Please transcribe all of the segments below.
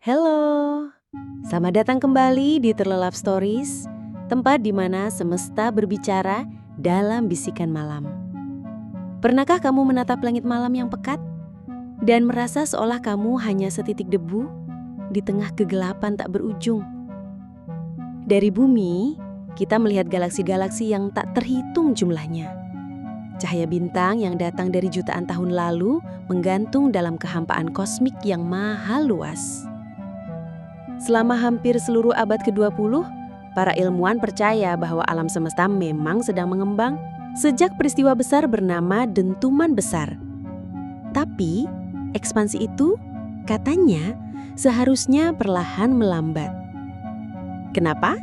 Halo, selamat datang kembali di Terlelap Stories, tempat di mana semesta berbicara dalam bisikan malam. Pernahkah kamu menatap langit malam yang pekat dan merasa seolah kamu hanya setitik debu di tengah kegelapan tak berujung? Dari bumi, kita melihat galaksi-galaksi yang tak terhitung jumlahnya. Cahaya bintang yang datang dari jutaan tahun lalu menggantung dalam kehampaan kosmik yang maha luas. Selama hampir seluruh abad ke-20, para ilmuwan percaya bahwa alam semesta memang sedang mengembang sejak peristiwa besar bernama dentuman besar. Tapi, ekspansi itu katanya seharusnya perlahan melambat. Kenapa?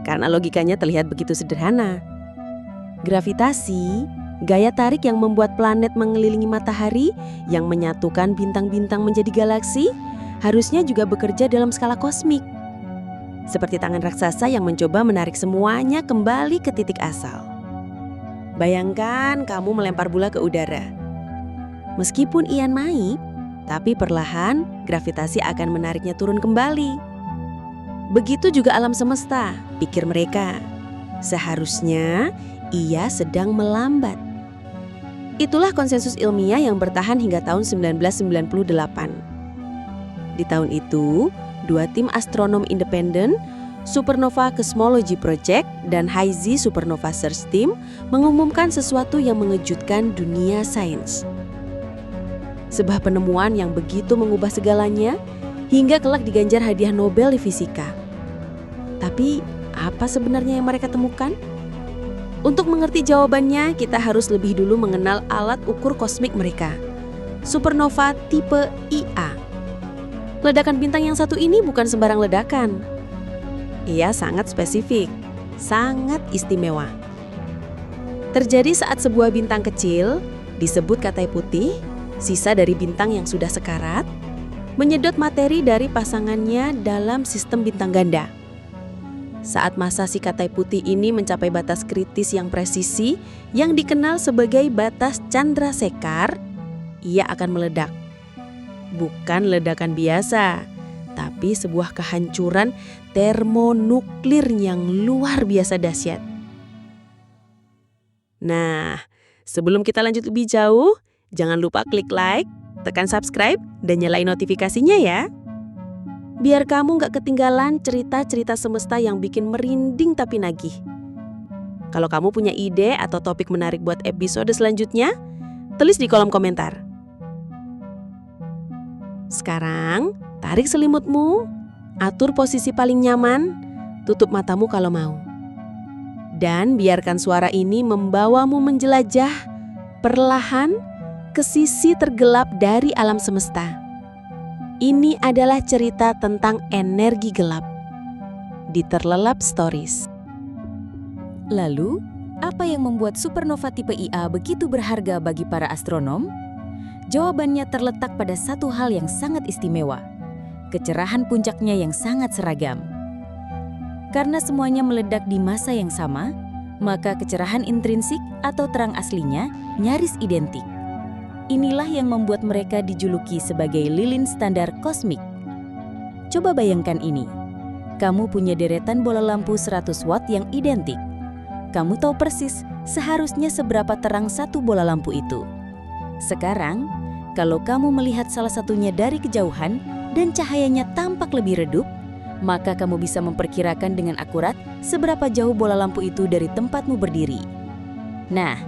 Karena logikanya terlihat begitu sederhana. Gravitasi, gaya tarik yang membuat planet mengelilingi matahari, yang menyatukan bintang-bintang menjadi galaksi, harusnya juga bekerja dalam skala kosmik. Seperti tangan raksasa yang mencoba menarik semuanya kembali ke titik asal. Bayangkan kamu melempar bola ke udara. Meskipun ia naik, tapi perlahan gravitasi akan menariknya turun kembali. Begitu juga alam semesta, pikir mereka. Seharusnya ia sedang melambat. Itulah konsensus ilmiah yang bertahan hingga tahun 1998. Di tahun itu, dua tim astronom independen, Supernova Cosmology Project dan HiZ Supernova Search Team mengumumkan sesuatu yang mengejutkan dunia sains. Sebuah penemuan yang begitu mengubah segalanya hingga kelak diganjar hadiah Nobel di fisika. Tapi, apa sebenarnya yang mereka temukan? Untuk mengerti jawabannya, kita harus lebih dulu mengenal alat ukur kosmik mereka, supernova tipe IA. Ledakan bintang yang satu ini bukan sembarang ledakan. Ia sangat spesifik, sangat istimewa. Terjadi saat sebuah bintang kecil, disebut katai putih, sisa dari bintang yang sudah sekarat, menyedot materi dari pasangannya dalam sistem bintang ganda. Saat massa si katai putih ini mencapai batas kritis yang presisi, yang dikenal sebagai batas Chandrasekhar, ia akan meledak. Bukan ledakan biasa, tapi sebuah kehancuran termonuklir yang luar biasa dahsyat. Nah, sebelum kita lanjut lebih jauh, jangan lupa klik like, tekan subscribe, dan nyalain notifikasinya ya. Biar kamu gak ketinggalan cerita-cerita semesta yang bikin merinding tapi nagih. Kalau kamu punya ide atau topik menarik buat episode selanjutnya, tulis di kolom komentar. Sekarang, tarik selimutmu, atur posisi paling nyaman, tutup matamu kalau mau. Dan biarkan suara ini membawamu menjelajah perlahan ke sisi tergelap dari alam semesta. Ini adalah cerita tentang energi gelap di Terlelap Stories. Lalu, apa yang membuat supernova tipe IA begitu berharga bagi para astronom? Jawabannya terletak pada satu hal yang sangat istimewa, kecerahan puncaknya yang sangat seragam. Karena semuanya meledak di masa yang sama, maka kecerahan intrinsik atau terang aslinya nyaris identik. Inilah yang membuat mereka dijuluki sebagai lilin standar kosmik. Coba bayangkan ini, kamu punya deretan bola lampu 100 watt yang identik. Kamu tahu persis seharusnya seberapa terang satu bola lampu itu. Sekarang, kalau kamu melihat salah satunya dari kejauhan dan cahayanya tampak lebih redup, maka kamu bisa memperkirakan dengan akurat seberapa jauh bola lampu itu dari tempatmu berdiri. Nah,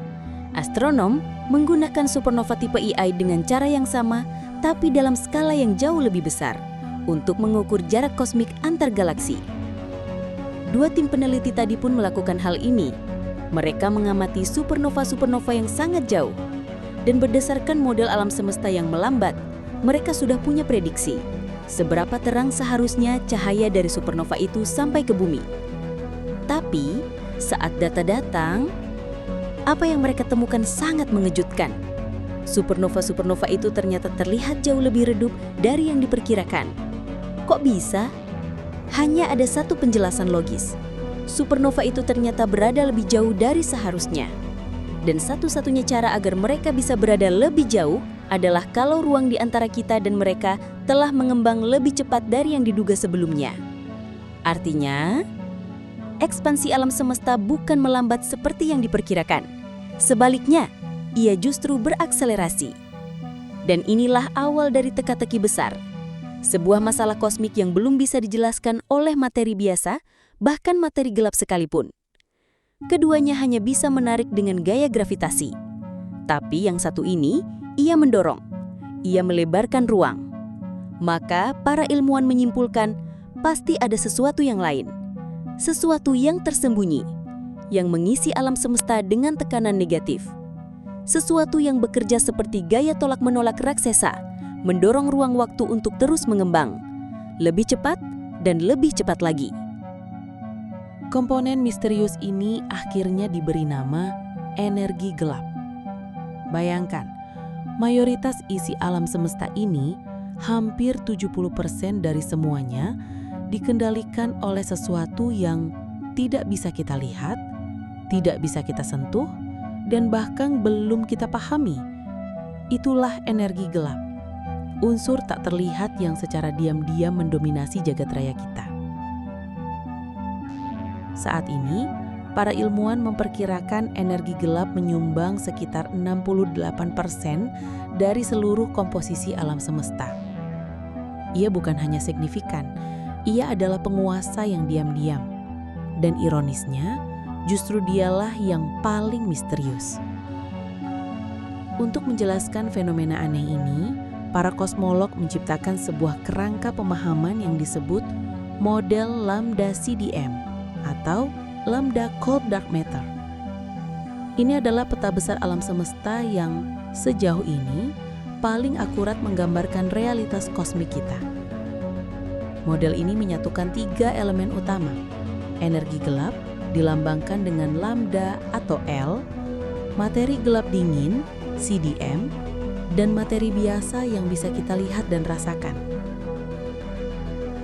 astronom menggunakan supernova tipe IA dengan cara yang sama, tapi dalam skala yang jauh lebih besar, untuk mengukur jarak kosmik antar galaksi. Dua tim peneliti tadi pun melakukan hal ini. Mereka mengamati supernova-supernova yang sangat jauh. Dan berdasarkan model alam semesta yang melambat, mereka sudah punya prediksi seberapa terang seharusnya cahaya dari supernova itu sampai ke bumi. Tapi, saat data datang, apa yang mereka temukan sangat mengejutkan. Supernova-supernova itu ternyata terlihat jauh lebih redup dari yang diperkirakan. Kok bisa? Hanya ada satu penjelasan logis. Supernova itu ternyata berada lebih jauh dari seharusnya. Dan satu-satunya cara agar mereka bisa berada lebih jauh adalah kalau ruang di antara kita dan mereka telah mengembang lebih cepat dari yang diduga sebelumnya. Artinya, ekspansi alam semesta bukan melambat seperti yang diperkirakan. Sebaliknya, ia justru berakselerasi. Dan inilah awal dari teka-teki besar. Sebuah masalah kosmik yang belum bisa dijelaskan oleh materi biasa, bahkan materi gelap sekalipun. Keduanya hanya bisa menarik dengan gaya gravitasi. Tapi yang satu ini, ia mendorong. Ia melebarkan ruang. Maka para ilmuwan menyimpulkan, pasti ada sesuatu yang lain. Sesuatu yang tersembunyi, yang mengisi alam semesta dengan tekanan negatif. Sesuatu yang bekerja seperti gaya tolak-menolak raksasa, mendorong ruang waktu untuk terus mengembang. Lebih cepat dan lebih cepat lagi. Komponen misterius ini akhirnya diberi nama energi gelap. Bayangkan, mayoritas isi alam semesta ini, hampir 70% dari semuanya, dikendalikan oleh sesuatu yang tidak bisa kita lihat, tidak bisa kita sentuh, dan bahkan belum kita pahami. Itulah energi gelap, unsur tak terlihat yang secara diam-diam mendominasi jagat raya kita. Saat ini, para ilmuwan memperkirakan energi gelap menyumbang sekitar 68% dari seluruh komposisi alam semesta. Ia bukan hanya signifikan, ia adalah penguasa yang diam-diam. Dan ironisnya, justru dialah yang paling misterius. Untuk menjelaskan fenomena aneh ini, para kosmolog menciptakan sebuah kerangka pemahaman yang disebut model lambda CDM atau lambda cold dark matter. Ini adalah peta besar alam semesta yang sejauh ini paling akurat menggambarkan realitas kosmik kita. Model ini menyatukan 3 elemen utama. Energi gelap dilambangkan dengan lambda atau L, materi gelap dingin CDM, dan materi biasa yang bisa kita lihat dan rasakan.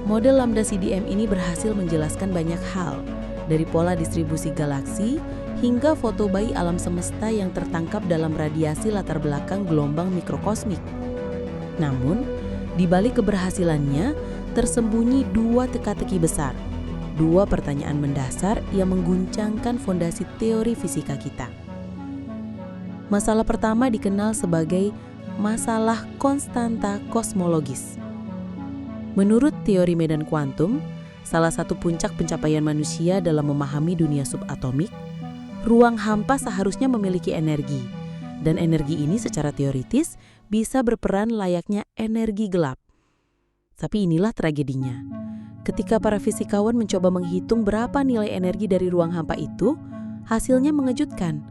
Model lambda CDM ini berhasil menjelaskan banyak hal, dari pola distribusi galaksi hingga foto bayi alam semesta yang tertangkap dalam radiasi latar belakang gelombang mikrokosmik. Namun, di balik keberhasilannya, tersembunyi 2 teka-teki besar, 2 pertanyaan mendasar yang mengguncangkan fondasi teori fisika kita. Masalah pertama dikenal sebagai masalah konstanta kosmologis. Menurut teori medan kuantum, salah satu puncak pencapaian manusia dalam memahami dunia subatomik, ruang hampa seharusnya memiliki energi, dan energi ini secara teoritis bisa berperan layaknya energi gelap. Tapi inilah tragedinya. Ketika para fisikawan mencoba menghitung berapa nilai energi dari ruang hampa itu, hasilnya mengejutkan.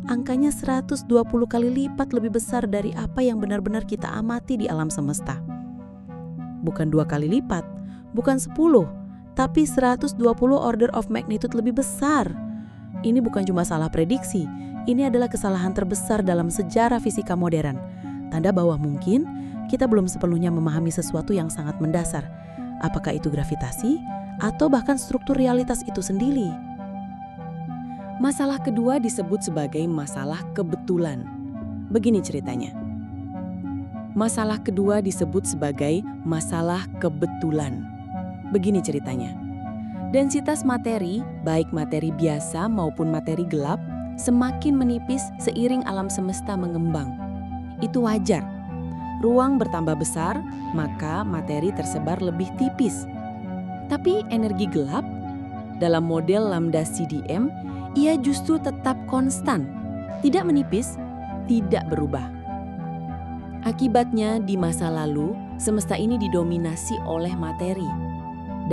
Angkanya 120 kali lipat lebih besar dari apa yang benar-benar kita amati di alam semesta. Bukan 2 kali lipat, bukan 10, tapi 120 order of magnitude lebih besar. Ini bukan cuma salah prediksi, ini adalah kesalahan terbesar dalam sejarah fisika modern. Tanda bahwa mungkin kita belum sepenuhnya memahami sesuatu yang sangat mendasar. Apakah itu gravitasi atau bahkan struktur realitas itu sendiri? Masalah kedua disebut sebagai masalah kebetulan. Begini ceritanya. Masalah kedua disebut sebagai masalah kebetulan. Begini ceritanya. Densitas materi, baik materi biasa maupun materi gelap, semakin menipis seiring alam semesta mengembang. Itu wajar. Ruang bertambah besar, maka materi tersebar lebih tipis. Tapi energi gelap, dalam model lambda CDM, ia justru tetap konstan, tidak menipis, tidak berubah. Akibatnya di masa lalu, semesta ini didominasi oleh materi.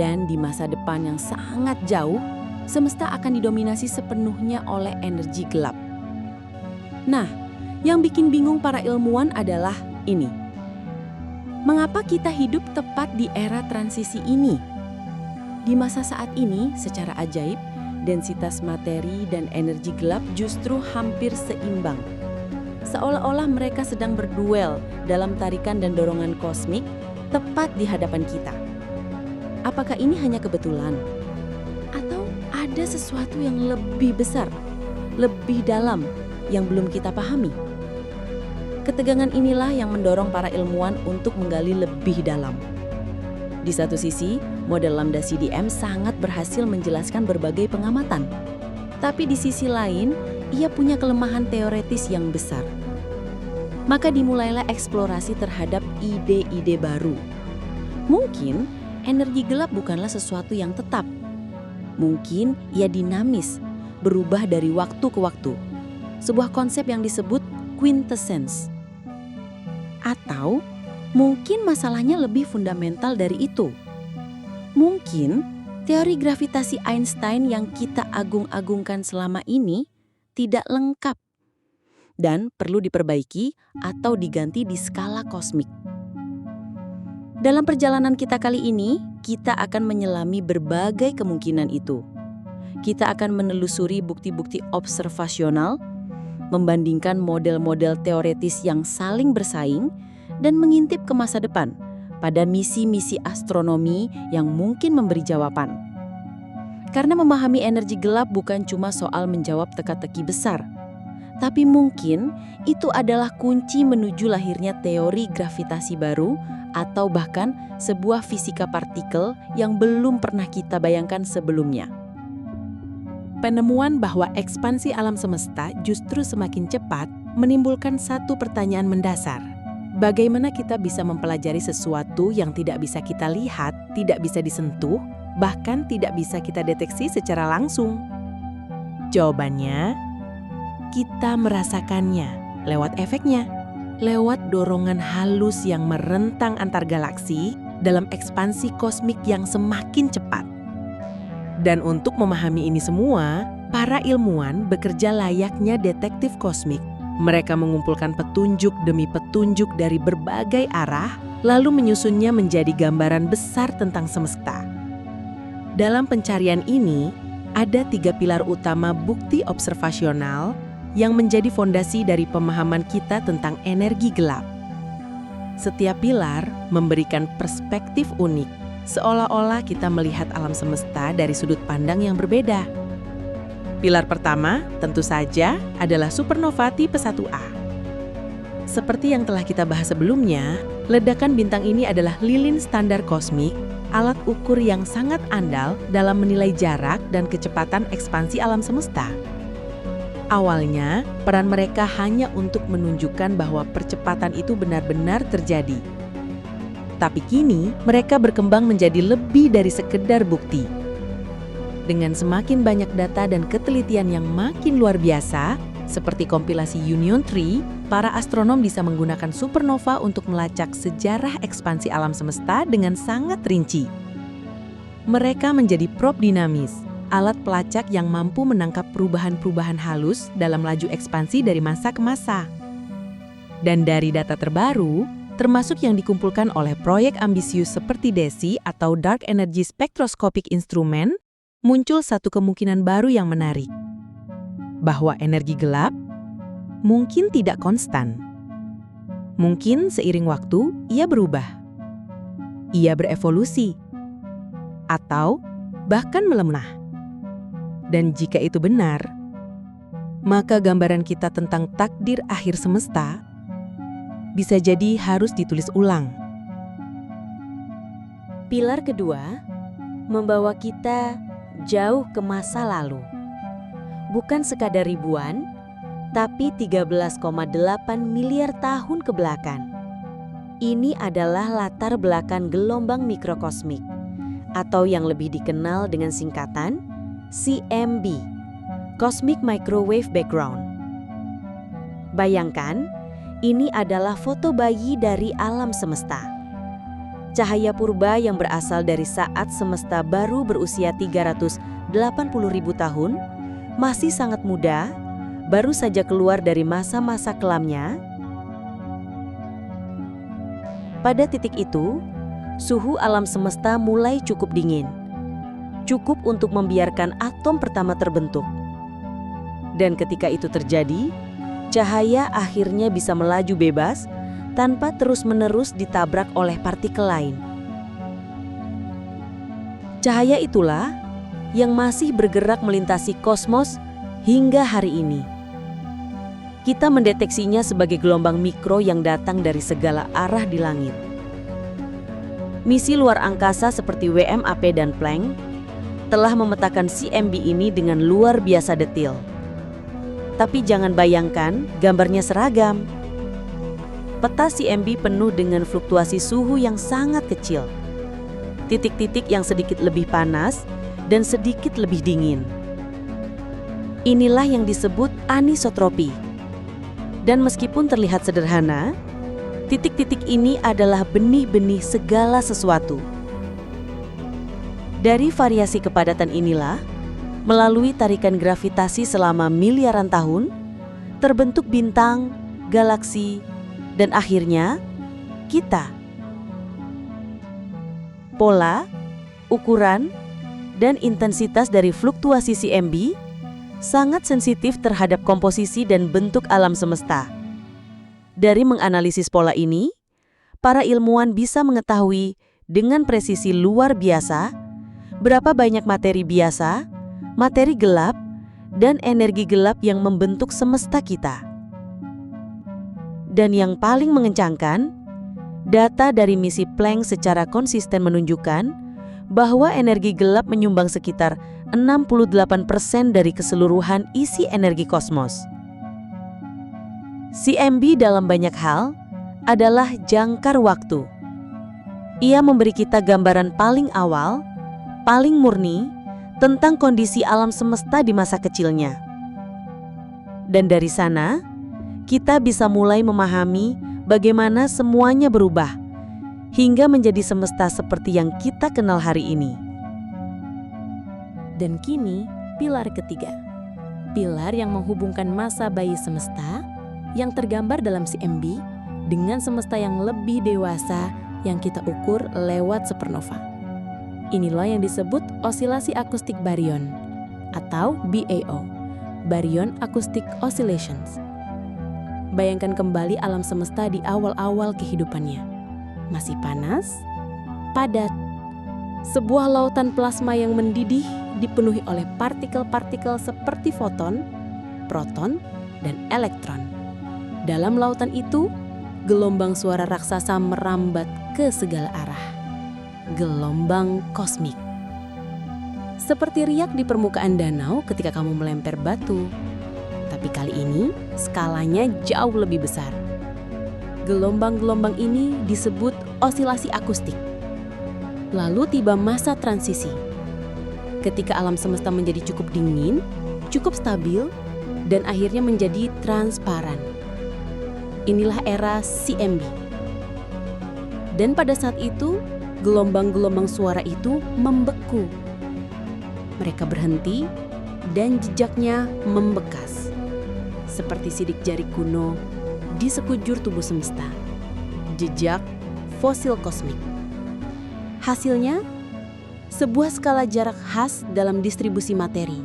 Dan di masa depan yang sangat jauh, semesta akan didominasi sepenuhnya oleh energi gelap. Nah, yang bikin bingung para ilmuwan adalah ini. Mengapa kita hidup tepat di era transisi ini? Di masa saat ini, secara ajaib, densitas materi dan energi gelap justru hampir seimbang. Seolah-olah mereka sedang berduel dalam tarikan dan dorongan kosmik tepat di hadapan kita. Apakah ini hanya kebetulan? Atau ada sesuatu yang lebih besar, lebih dalam yang belum kita pahami? Ketegangan inilah yang mendorong para ilmuwan untuk menggali lebih dalam. Di satu sisi, model Lambda CDM sangat berhasil menjelaskan berbagai pengamatan. Tapi di sisi lain, ia punya kelemahan teoretis yang besar. Maka dimulailah eksplorasi terhadap ide-ide baru. Mungkin energi gelap bukanlah sesuatu yang tetap. Mungkin ia dinamis, berubah dari waktu ke waktu. Sebuah konsep yang disebut quintessence. Atau mungkin masalahnya lebih fundamental dari itu. Mungkin teori gravitasi Einstein yang kita agung-agungkan selama ini tidak lengkap dan perlu diperbaiki atau diganti di skala kosmik. Dalam perjalanan kita kali ini, kita akan menyelami berbagai kemungkinan itu. Kita akan menelusuri bukti-bukti observasional, membandingkan model-model teoretis yang saling bersaing, dan mengintip ke masa depan pada misi-misi astronomi yang mungkin memberi jawaban. Karena memahami energi gelap bukan cuma soal menjawab teka-teki besar, tapi mungkin itu adalah kunci menuju lahirnya teori gravitasi baru atau bahkan sebuah fisika partikel yang belum pernah kita bayangkan sebelumnya. Penemuan bahwa ekspansi alam semesta justru semakin cepat menimbulkan satu pertanyaan mendasar. Bagaimana kita bisa mempelajari sesuatu yang tidak bisa kita lihat, tidak bisa disentuh, bahkan tidak bisa kita deteksi secara langsung? Jawabannya, kita merasakannya lewat efeknya, lewat dorongan halus yang merentang antar galaksi dalam ekspansi kosmik yang semakin cepat. Dan untuk memahami ini semua, para ilmuwan bekerja layaknya detektif kosmik. Mereka mengumpulkan petunjuk demi petunjuk dari berbagai arah, lalu menyusunnya menjadi gambaran besar tentang semesta. Dalam pencarian ini, ada 3 pilar utama bukti observasional yang menjadi fondasi dari pemahaman kita tentang energi gelap. Setiap pilar memberikan perspektif unik, seolah-olah kita melihat alam semesta dari sudut pandang yang berbeda. Pilar pertama, tentu saja, adalah supernova tipe 1A. Seperti yang telah kita bahas sebelumnya, ledakan bintang ini adalah lilin standar kosmik, alat ukur yang sangat andal dalam menilai jarak dan kecepatan ekspansi alam semesta. Awalnya, peran mereka hanya untuk menunjukkan bahwa percepatan itu benar-benar terjadi. Tapi kini, mereka berkembang menjadi lebih dari sekedar bukti. Dengan semakin banyak data dan ketelitian yang makin luar biasa, seperti kompilasi Union Tree, para astronom bisa menggunakan supernova untuk melacak sejarah ekspansi alam semesta dengan sangat rinci. Mereka menjadi probe dinamis, alat pelacak yang mampu menangkap perubahan-perubahan halus dalam laju ekspansi dari masa ke masa. Dan dari data terbaru, termasuk yang dikumpulkan oleh proyek ambisius seperti DESI atau Dark Energy Spectroscopic Instrument, muncul satu kemungkinan baru yang menarik. Bahwa energi gelap mungkin tidak konstan. Mungkin seiring waktu ia berubah. Ia berevolusi. Atau bahkan melemah. Dan jika itu benar, maka gambaran kita tentang takdir akhir semesta bisa jadi harus ditulis ulang. Pilar kedua, membawa kita jauh ke masa lalu. Bukan sekadar ribuan, tapi 13,8 miliar tahun ke belakang. Ini adalah latar belakang gelombang mikrokosmik, atau yang lebih dikenal dengan singkatan CMB, Cosmic Microwave Background. Bayangkan, ini adalah foto bayi dari alam semesta. Cahaya purba yang berasal dari saat semesta baru berusia 380.000 tahun, masih sangat muda, baru saja keluar dari masa-masa kelamnya. Pada titik itu, suhu alam semesta mulai cukup dingin. Cukup untuk membiarkan atom pertama terbentuk. Dan ketika itu terjadi, cahaya akhirnya bisa melaju bebas tanpa terus-menerus ditabrak oleh partikel lain. Cahaya itulah yang masih bergerak melintasi kosmos hingga hari ini. Kita mendeteksinya sebagai gelombang mikro yang datang dari segala arah di langit. Misi luar angkasa seperti WMAP dan Planck telah memetakan CMB ini dengan luar biasa detail. Tapi jangan bayangkan gambarnya seragam. Peta CMB penuh dengan fluktuasi suhu yang sangat kecil. Titik-titik yang sedikit lebih panas dan sedikit lebih dingin. Inilah yang disebut anisotropi. Dan meskipun terlihat sederhana, titik-titik ini adalah benih-benih segala sesuatu. Dari variasi kepadatan inilah, melalui tarikan gravitasi selama miliaran tahun, terbentuk bintang, galaksi, dan akhirnya kita. Pola, ukuran, dan intensitas dari fluktuasi CMB sangat sensitif terhadap komposisi dan bentuk alam semesta. Dari menganalisis pola ini, para ilmuwan bisa mengetahui dengan presisi luar biasa berapa banyak materi biasa, materi gelap, dan energi gelap yang membentuk semesta kita. Dan yang paling mengencangkan, data dari misi Planck secara konsisten menunjukkan bahwa energi gelap menyumbang sekitar 68% dari keseluruhan isi energi kosmos. CMB dalam banyak hal adalah jangkar waktu. Ia memberi kita gambaran paling awal, paling murni tentang kondisi alam semesta di masa kecilnya. Dan dari sana, kita bisa mulai memahami bagaimana semuanya berubah hingga menjadi semesta seperti yang kita kenal hari ini. Dan kini, pilar ketiga. Pilar yang menghubungkan masa bayi semesta yang tergambar dalam CMB dengan semesta yang lebih dewasa yang kita ukur lewat supernova. Inilah yang disebut osilasi akustik baryon atau BAO, Baryon Acoustic Oscillations. Bayangkan kembali alam semesta di awal-awal kehidupannya. Masih panas, padat, sebuah lautan plasma yang mendidih dipenuhi oleh partikel-partikel seperti foton, proton, dan elektron. Dalam lautan itu, gelombang suara raksasa merambat ke segala arah. Gelombang kosmik. Seperti riak di permukaan danau ketika kamu melempar batu. Tapi kali ini, skalanya jauh lebih besar. Gelombang-gelombang ini disebut osilasi akustik. Lalu tiba masa transisi. Ketika alam semesta menjadi cukup dingin, cukup stabil, dan akhirnya menjadi transparan. Inilah era CMB. Dan pada saat itu, gelombang-gelombang suara itu membeku. Mereka berhenti dan jejaknya membekas. Seperti sidik jari kuno di sekujur tubuh semesta. Jejak fosil kosmik. Hasilnya, sebuah skala jarak khas dalam distribusi materi.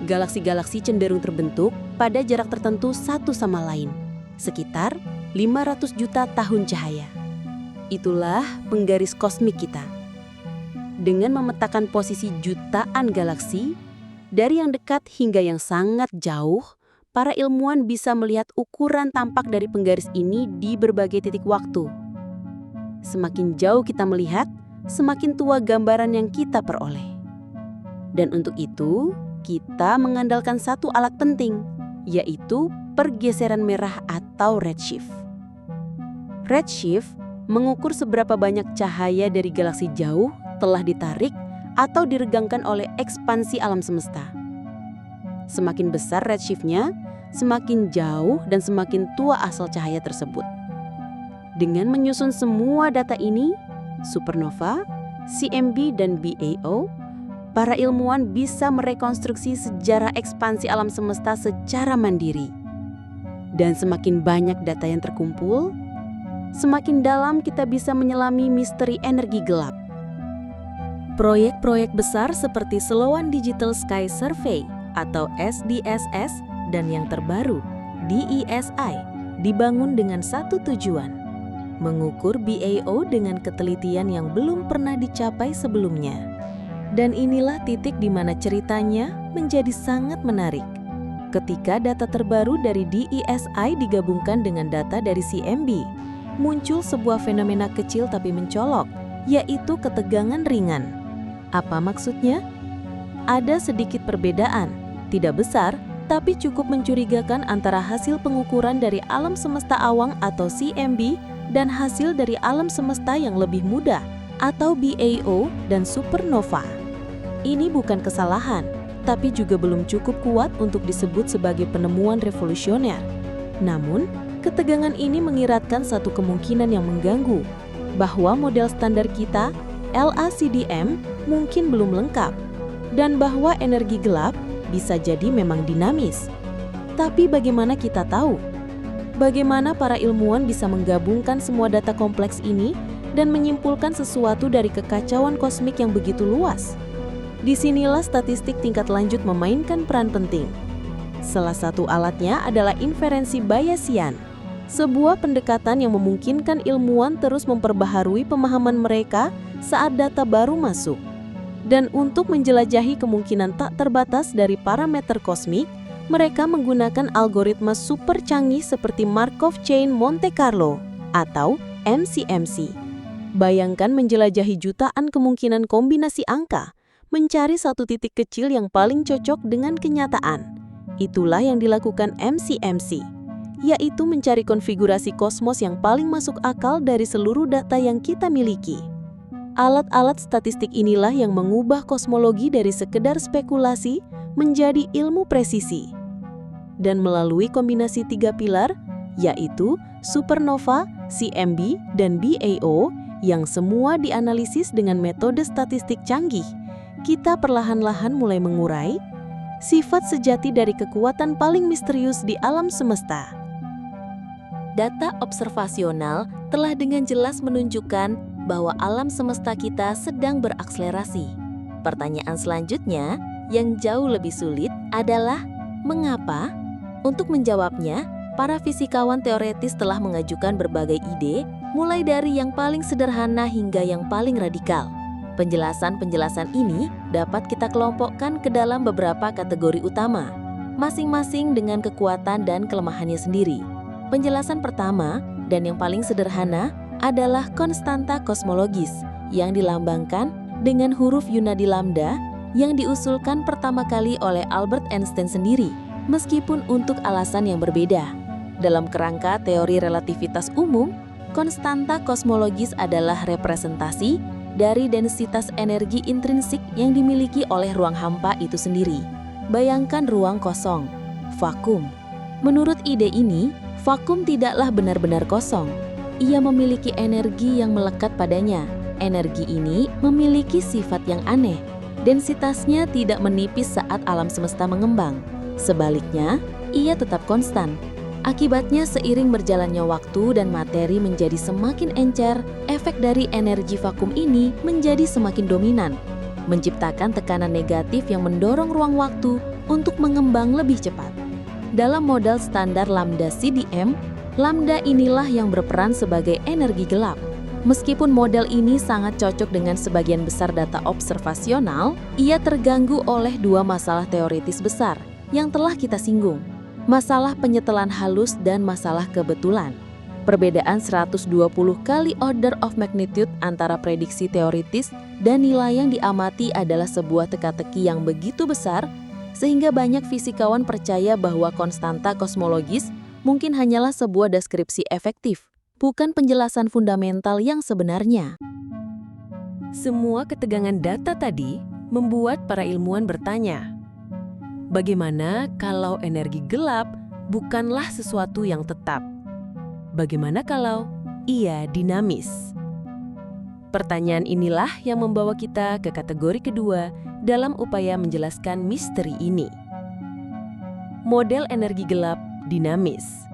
Galaksi-galaksi cenderung terbentuk pada jarak tertentu satu sama lain, sekitar 500 juta tahun cahaya. Itulah penggaris kosmik kita. Dengan memetakan posisi jutaan galaksi, dari yang dekat hingga yang sangat jauh, para ilmuwan bisa melihat ukuran tampak dari penggaris ini di berbagai titik waktu. Semakin jauh kita melihat, semakin tua gambaran yang kita peroleh. Dan untuk itu, kita mengandalkan satu alat penting, yaitu pergeseran merah atau redshift. Redshift mengukur seberapa banyak cahaya dari galaksi jauh telah ditarik atau diregangkan oleh ekspansi alam semesta. Semakin besar redshift-nya, semakin jauh dan semakin tua asal cahaya tersebut. Dengan menyusun semua data ini, supernova, CMB, dan BAO, para ilmuwan bisa merekonstruksi sejarah ekspansi alam semesta secara mandiri. Dan semakin banyak data yang terkumpul, semakin dalam kita bisa menyelami misteri energi gelap. Proyek-proyek besar seperti Sloan Digital Sky Survey atau SDSS dan yang terbaru, DESI, dibangun dengan satu tujuan, mengukur BAO dengan ketelitian yang belum pernah dicapai sebelumnya. Dan inilah titik di mana ceritanya menjadi sangat menarik. Ketika data terbaru dari DESI digabungkan dengan data dari CMB, muncul sebuah fenomena kecil tapi mencolok, yaitu ketegangan ringan. Apa maksudnya? Ada sedikit perbedaan, tidak besar, tapi cukup mencurigakan antara hasil pengukuran dari alam semesta awang atau CMB dan hasil dari alam semesta yang lebih muda atau BAO dan supernova. Ini bukan kesalahan, tapi juga belum cukup kuat untuk disebut sebagai penemuan revolusioner. Namun, ketegangan ini mengiratkan satu kemungkinan yang mengganggu, bahwa model standar kita, LACDM, mungkin belum lengkap, dan bahwa energi gelap bisa jadi memang dinamis. Tapi bagaimana kita tahu? Bagaimana para ilmuwan bisa menggabungkan semua data kompleks ini dan menyimpulkan sesuatu dari kekacauan kosmik yang begitu luas? Disinilah statistik tingkat lanjut memainkan peran penting. Salah satu alatnya adalah inferensi Bayesian, sebuah pendekatan yang memungkinkan ilmuwan terus memperbaharui pemahaman mereka saat data baru masuk. Dan untuk menjelajahi kemungkinan tak terbatas dari parameter kosmik, mereka menggunakan algoritma super canggih seperti Markov Chain Monte Carlo atau MCMC. Bayangkan menjelajahi jutaan kemungkinan kombinasi angka, mencari satu titik kecil yang paling cocok dengan kenyataan. Itulah yang dilakukan MCMC, yaitu mencari konfigurasi kosmos yang paling masuk akal dari seluruh data yang kita miliki. Alat-alat statistik inilah yang mengubah kosmologi dari sekedar spekulasi menjadi ilmu presisi. Dan melalui kombinasi 3 pilar, yaitu supernova, CMB, dan BAO, yang semua dianalisis dengan metode statistik canggih, kita perlahan-lahan mulai mengurai sifat sejati dari kekuatan paling misterius di alam semesta. Data observasional telah dengan jelas menunjukkan bahwa alam semesta kita sedang berakselerasi. Pertanyaan selanjutnya, yang jauh lebih sulit adalah mengapa? Untuk menjawabnya, para fisikawan teoretis telah mengajukan berbagai ide, mulai dari yang paling sederhana hingga yang paling radikal. Penjelasan-penjelasan ini dapat kita kelompokkan ke dalam beberapa kategori utama, masing-masing dengan kekuatan dan kelemahannya sendiri. Penjelasan pertama, dan yang paling sederhana, adalah konstanta kosmologis, yang dilambangkan dengan huruf Yunani lambda, yang diusulkan pertama kali oleh Albert Einstein sendiri, meskipun untuk alasan yang berbeda. Dalam kerangka teori relativitas umum, konstanta kosmologis adalah representasi dari densitas energi intrinsik yang dimiliki oleh ruang hampa itu sendiri. Bayangkan ruang kosong, vakum. Menurut ide ini, vakum tidaklah benar-benar kosong. Ia memiliki energi yang melekat padanya. Energi ini memiliki sifat yang aneh. Densitasnya tidak menipis saat alam semesta mengembang. Sebaliknya, ia tetap konstan. Akibatnya, seiring berjalannya waktu dan materi menjadi semakin encer, efek dari energi vakum ini menjadi semakin dominan, menciptakan tekanan negatif yang mendorong ruang waktu untuk mengembang lebih cepat. Dalam model standar lambda CDM, lambda inilah yang berperan sebagai energi gelap. Meskipun model ini sangat cocok dengan sebagian besar data observasional, ia terganggu oleh dua masalah teoritis besar yang telah kita singgung. Masalah penyetelan halus dan masalah kebetulan. Perbedaan 120 kali order of magnitude antara prediksi teoritis dan nilai yang diamati adalah sebuah teka-teki yang begitu besar, sehingga banyak fisikawan percaya bahwa konstanta kosmologis mungkin hanyalah sebuah deskripsi efektif, bukan penjelasan fundamental yang sebenarnya. Semua ketegangan data tadi membuat para ilmuwan bertanya, bagaimana kalau energi gelap bukanlah sesuatu yang tetap? Bagaimana kalau ia dinamis? Pertanyaan inilah yang membawa kita ke kategori kedua dalam upaya menjelaskan misteri ini. Model energi gelap dinamis.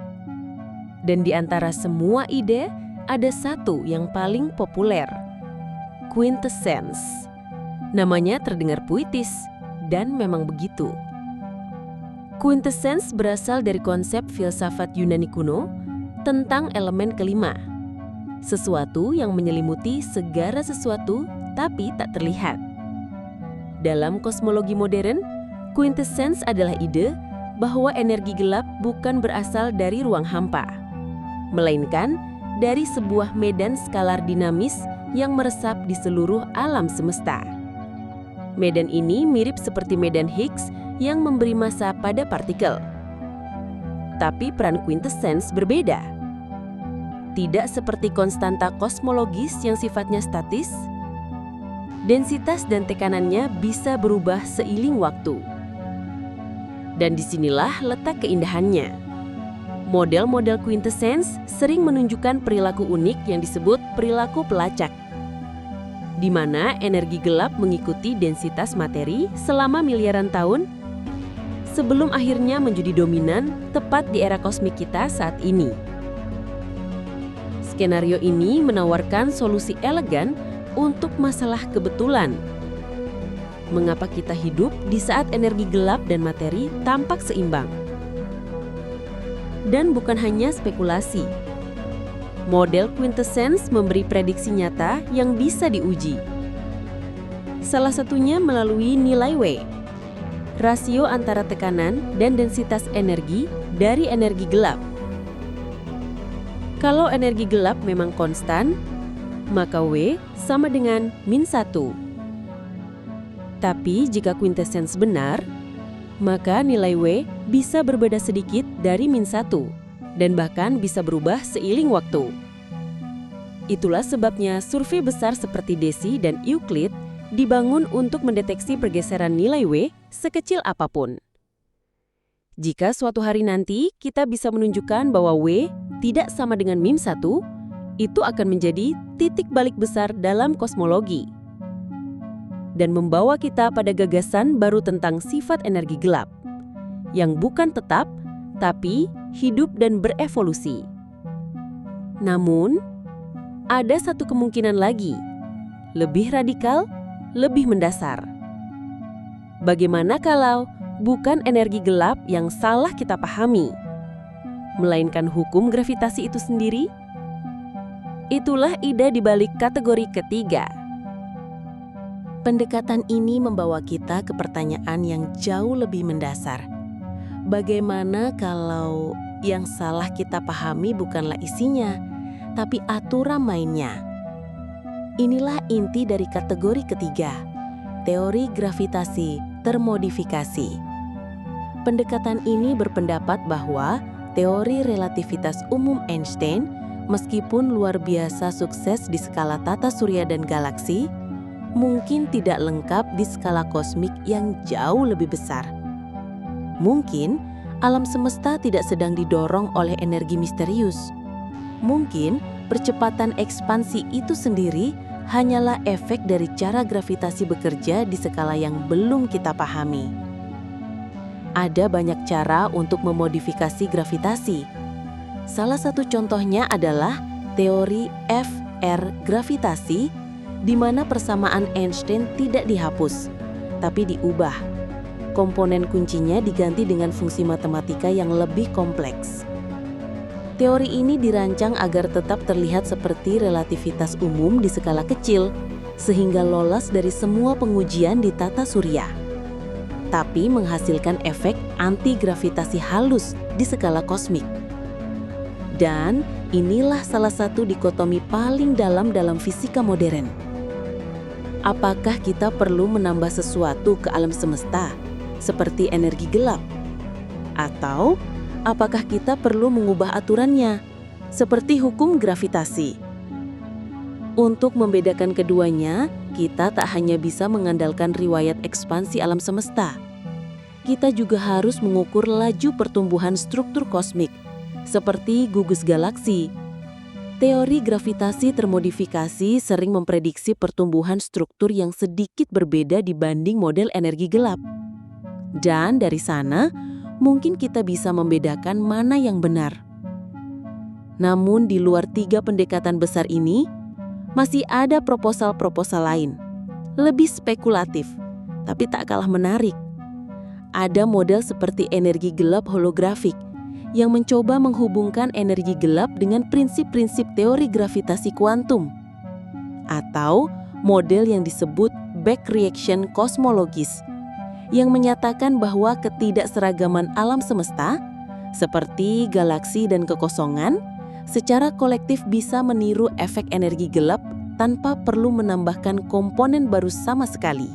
Dan di antara semua ide, ada satu yang paling populer, quintessence. Namanya terdengar puitis, dan memang begitu. Quintessence berasal dari konsep filsafat Yunani kuno tentang elemen kelima, sesuatu yang menyelimuti segala sesuatu tapi tak terlihat. Dalam kosmologi modern, quintessence adalah ide bahwa energi gelap bukan berasal dari ruang hampa, melainkan dari sebuah medan skalar dinamis yang meresap di seluruh alam semesta. Medan ini mirip seperti medan Higgs yang memberi massa pada partikel. Tapi peran quintessence berbeda. Tidak seperti konstanta kosmologis yang sifatnya statis, densitas dan tekanannya bisa berubah seiring waktu. Dan disinilah letak keindahannya. Model-model quintessence sering menunjukkan perilaku unik yang disebut perilaku pelacak, di mana energi gelap mengikuti densitas materi selama miliaran tahun sebelum akhirnya menjadi dominan tepat di era kosmik kita saat ini. Skenario ini menawarkan solusi elegan untuk masalah kebetulan. Mengapa kita hidup di saat energi gelap dan materi tampak seimbang? Dan bukan hanya spekulasi. Model quintessence memberi prediksi nyata yang bisa diuji. Salah satunya melalui nilai W, rasio antara tekanan dan densitas energi dari energi gelap. Kalau energi gelap memang konstan, maka W sama dengan -1. Tapi jika quintessence benar, maka nilai W bisa berbeda sedikit dari -1 dan bahkan bisa berubah seiring waktu. Itulah sebabnya survei besar seperti DESI dan Euclid dibangun untuk mendeteksi pergeseran nilai W sekecil apapun. Jika suatu hari nanti kita bisa menunjukkan bahwa W tidak sama dengan -1, itu akan menjadi titik balik besar dalam kosmologi dan membawa kita pada gagasan baru tentang sifat energi gelap yang bukan tetap, tapi hidup dan berevolusi. Namun, ada satu kemungkinan lagi, lebih radikal, lebih mendasar. Bagaimana kalau bukan energi gelap yang salah kita pahami, melainkan hukum gravitasi itu sendiri? Itulah ide di balik kategori ketiga. Pendekatan ini membawa kita ke pertanyaan yang jauh lebih mendasar. Bagaimana kalau yang salah kita pahami bukanlah isinya, tapi aturan mainnya? Inilah inti dari kategori ketiga, teori gravitasi termodifikasi. Pendekatan ini berpendapat bahwa teori relativitas umum Einstein, meskipun luar biasa sukses di skala tata surya dan galaksi, mungkin tidak lengkap di skala kosmik yang jauh lebih besar. Mungkin alam semesta tidak sedang didorong oleh energi misterius. Mungkin percepatan ekspansi itu sendiri hanyalah efek dari cara gravitasi bekerja di skala yang belum kita pahami. Ada banyak cara untuk memodifikasi gravitasi. Salah satu contohnya adalah teori FR gravitasi, di mana persamaan Einstein tidak dihapus, tapi diubah. Komponen kuncinya diganti dengan fungsi matematika yang lebih kompleks. Teori ini dirancang agar tetap terlihat seperti relativitas umum di skala kecil, sehingga lolos dari semua pengujian di tata surya, tapi menghasilkan efek anti-gravitasi halus di skala kosmik. Dan inilah salah satu dikotomi paling dalam fisika modern. Apakah kita perlu menambah sesuatu ke alam semesta, seperti energi gelap? Atau apakah kita perlu mengubah aturannya, seperti hukum gravitasi? Untuk membedakan keduanya, kita tak hanya bisa mengandalkan riwayat ekspansi alam semesta. Kita juga harus mengukur laju pertumbuhan struktur kosmik, seperti gugus galaksi. Teori gravitasi termodifikasi sering memprediksi pertumbuhan struktur yang sedikit berbeda dibanding model energi gelap. Dan dari sana, mungkin kita bisa membedakan mana yang benar. Namun di luar 3 pendekatan besar ini, masih ada proposal-proposal lain, lebih spekulatif, tapi tak kalah menarik. Ada model seperti energi gelap holografik, yang mencoba menghubungkan energi gelap dengan prinsip-prinsip teori gravitasi kuantum. Atau model yang disebut back reaction kosmologis, yang menyatakan bahwa ketidakseragaman alam semesta, seperti galaksi dan kekosongan, secara kolektif bisa meniru efek energi gelap tanpa perlu menambahkan komponen baru sama sekali.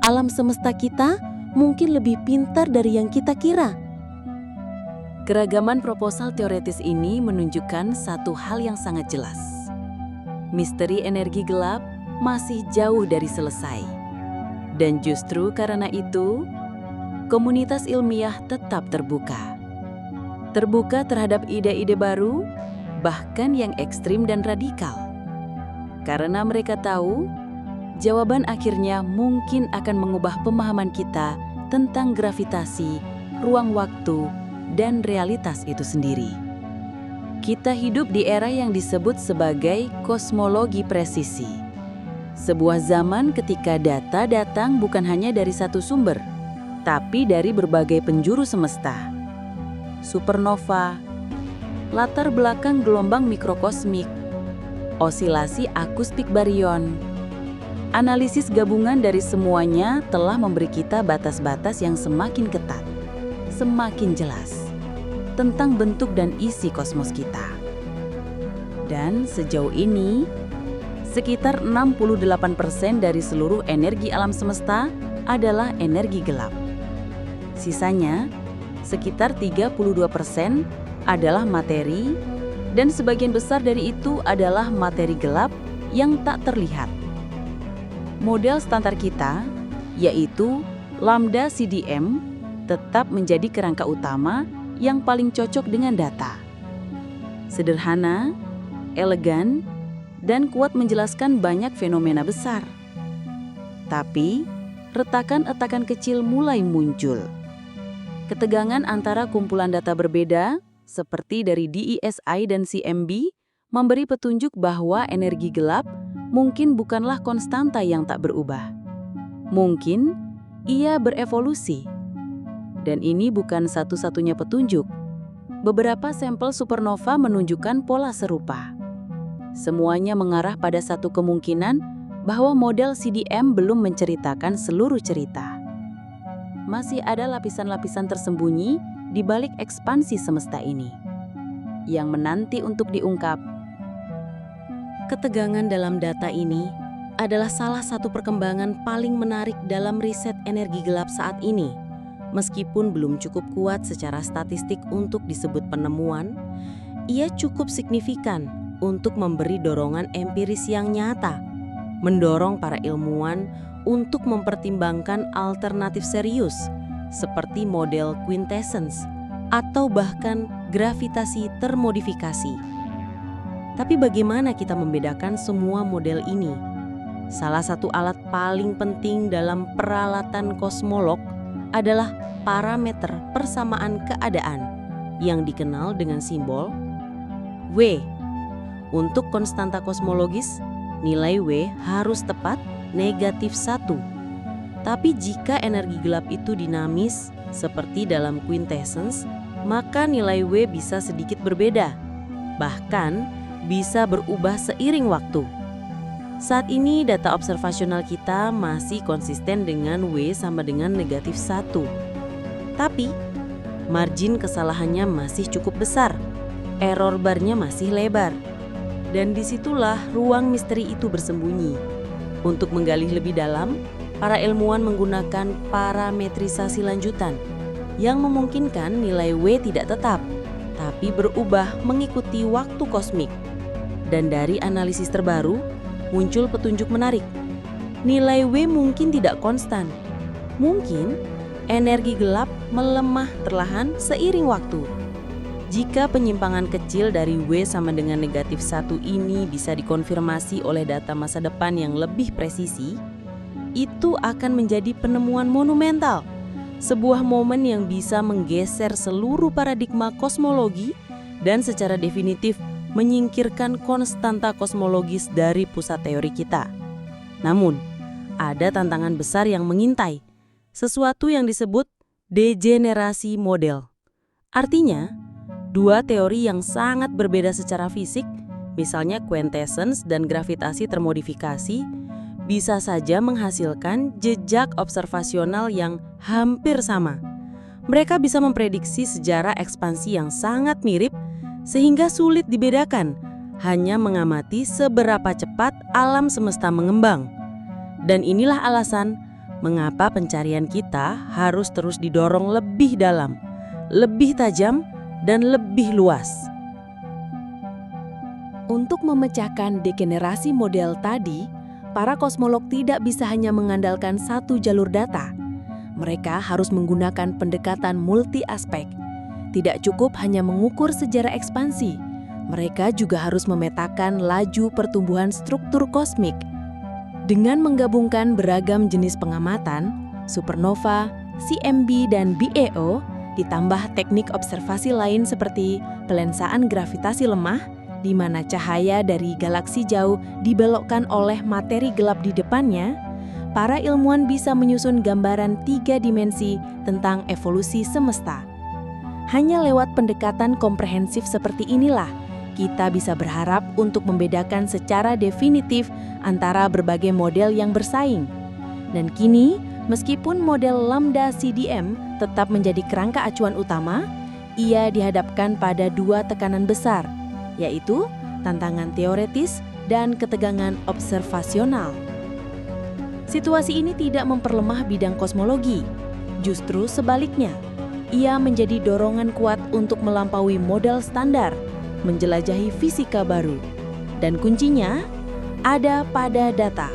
Alam semesta kita mungkin lebih pintar dari yang kita kira. Keragaman proposal teoretis ini menunjukkan satu hal yang sangat jelas. Misteri energi gelap masih jauh dari selesai. Dan justru karena itu, komunitas ilmiah tetap terbuka. Terbuka terhadap ide-ide baru, bahkan yang ekstrim dan radikal. Karena mereka tahu, jawaban akhirnya mungkin akan mengubah pemahaman kita tentang gravitasi, ruang waktu, dan realitas itu sendiri. Kita hidup di era yang disebut sebagai kosmologi presisi. Sebuah zaman ketika data datang bukan hanya dari satu sumber, tapi dari berbagai penjuru semesta. Supernova, latar belakang gelombang mikrokosmik, osilasi akustik baryon. Analisis gabungan dari semuanya telah memberi kita batas-batas yang semakin ketat, semakin jelas tentang bentuk dan isi kosmos kita. Dan sejauh ini, sekitar 68% dari seluruh energi alam semesta adalah energi gelap. Sisanya, sekitar 32% adalah materi, dan sebagian besar dari itu adalah materi gelap yang tak terlihat. Model standar kita, yaitu Lambda CDM, tetap menjadi kerangka utama yang paling cocok dengan data. Sederhana, elegan, dan kuat menjelaskan banyak fenomena besar. Tapi, retakan-retakan kecil mulai muncul. Ketegangan antara kumpulan data berbeda, seperti dari DESI dan CMB, memberi petunjuk bahwa energi gelap mungkin bukanlah konstanta yang tak berubah. Mungkin ia berevolusi. Dan ini bukan satu-satunya petunjuk. Beberapa sampel supernova menunjukkan pola serupa. Semuanya mengarah pada satu kemungkinan bahwa model CDM belum menceritakan seluruh cerita. Masih ada lapisan-lapisan tersembunyi di balik ekspansi semesta ini, yang menanti untuk diungkap. Ketegangan dalam data ini adalah salah satu perkembangan paling menarik dalam riset energi gelap saat ini. Meskipun belum cukup kuat secara statistik untuk disebut penemuan, ia cukup signifikan untuk memberi dorongan empiris yang nyata, mendorong para ilmuwan untuk mempertimbangkan alternatif serius seperti model quintessence atau bahkan gravitasi termodifikasi. Tapi bagaimana kita membedakan semua model ini? Salah satu alat paling penting dalam peralatan kosmolog adalah parameter persamaan keadaan yang dikenal dengan simbol W. Untuk konstanta kosmologis, nilai W harus tepat negatif 1. Tapi jika energi gelap itu dinamis, seperti dalam quintessence, maka nilai W bisa sedikit berbeda, bahkan bisa berubah seiring waktu. Saat ini data observasional kita masih konsisten dengan W sama dengan negatif 1. Tapi, margin kesalahannya masih cukup besar, error barnya masih lebar. Dan disitulah ruang misteri itu bersembunyi. Untuk menggali lebih dalam, para ilmuwan menggunakan parametrisasi lanjutan yang memungkinkan nilai W tidak tetap, tapi berubah mengikuti waktu kosmik. Dan dari analisis terbaru, muncul petunjuk menarik. Nilai W mungkin tidak konstan. Mungkin energi gelap melemah perlahan seiring waktu. Jika penyimpangan kecil dari W sama dengan negatif 1 ini bisa dikonfirmasi oleh data masa depan yang lebih presisi, itu akan menjadi penemuan monumental. Sebuah momen yang bisa menggeser seluruh paradigma kosmologi dan secara definitif menyingkirkan konstanta kosmologis dari pusat teori kita. Namun, ada tantangan besar yang mengintai, sesuatu yang disebut degenerasi model. Artinya, dua teori yang sangat berbeda secara fisik, misalnya quintessence dan gravitasi termodifikasi, bisa saja menghasilkan jejak observasional yang hampir sama. Mereka bisa memprediksi sejarah ekspansi yang sangat mirip sehingga sulit dibedakan, hanya mengamati seberapa cepat alam semesta mengembang. Dan inilah alasan mengapa pencarian kita harus terus didorong lebih dalam, lebih tajam, dan lebih luas. Untuk memecahkan degenerasi model tadi, para kosmolog tidak bisa hanya mengandalkan satu jalur data. Mereka harus menggunakan pendekatan multi-aspek. Tidak cukup hanya mengukur sejarah ekspansi, mereka juga harus memetakan laju pertumbuhan struktur kosmik. Dengan menggabungkan beragam jenis pengamatan, supernova, CMB, dan BAO, ditambah teknik observasi lain seperti pelensaan gravitasi lemah, di mana cahaya dari galaksi jauh dibelokkan oleh materi gelap di depannya, para ilmuwan bisa menyusun gambaran 3 dimensi tentang evolusi semesta. Hanya lewat pendekatan komprehensif seperti inilah, kita bisa berharap untuk membedakan secara definitif antara berbagai model yang bersaing. Dan kini, meskipun model Lambda CDM tetap menjadi kerangka acuan utama, ia dihadapkan pada 2 tekanan besar, yaitu tantangan teoretis dan ketegangan observasional. Situasi ini tidak memperlemah bidang kosmologi, justru sebaliknya. Ia menjadi dorongan kuat untuk melampaui model standar, menjelajahi fisika baru. Dan kuncinya ada pada data.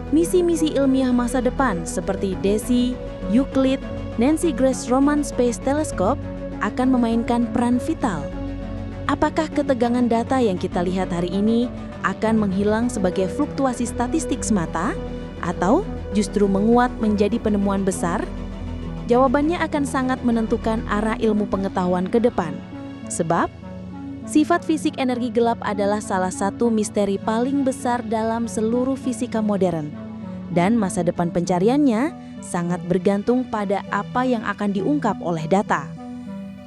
Misi-misi ilmiah masa depan seperti DESI, Euclid, Nancy Grace Roman Space Telescope akan memainkan peran vital. Apakah ketegangan data yang kita lihat hari ini akan menghilang sebagai fluktuasi statistik semata, atau justru menguat menjadi penemuan besar? Jawabannya akan sangat menentukan arah ilmu pengetahuan ke depan. Sebab, sifat fisik energi gelap adalah salah satu misteri paling besar dalam seluruh fisika modern. Dan masa depan pencariannya sangat bergantung pada apa yang akan diungkap oleh data.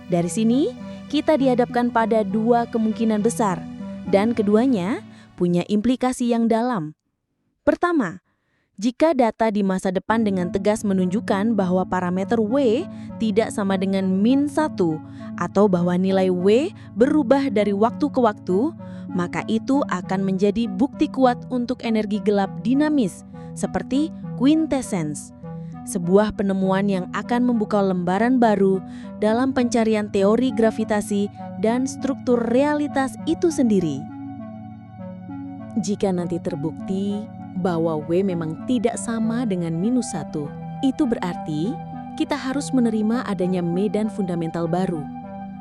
Dari sini, kita dihadapkan pada 2 kemungkinan besar, dan keduanya punya implikasi yang dalam. Pertama, jika data di masa depan dengan tegas menunjukkan bahwa parameter W tidak sama dengan -1 atau bahwa nilai W berubah dari waktu ke waktu, maka itu akan menjadi bukti kuat untuk energi gelap dinamis seperti quintessence, sebuah penemuan yang akan membuka lembaran baru dalam pencarian teori gravitasi dan struktur realitas itu sendiri. Jika nanti terbukti bahwa W memang tidak sama dengan -1, itu berarti kita harus menerima adanya medan fundamental baru,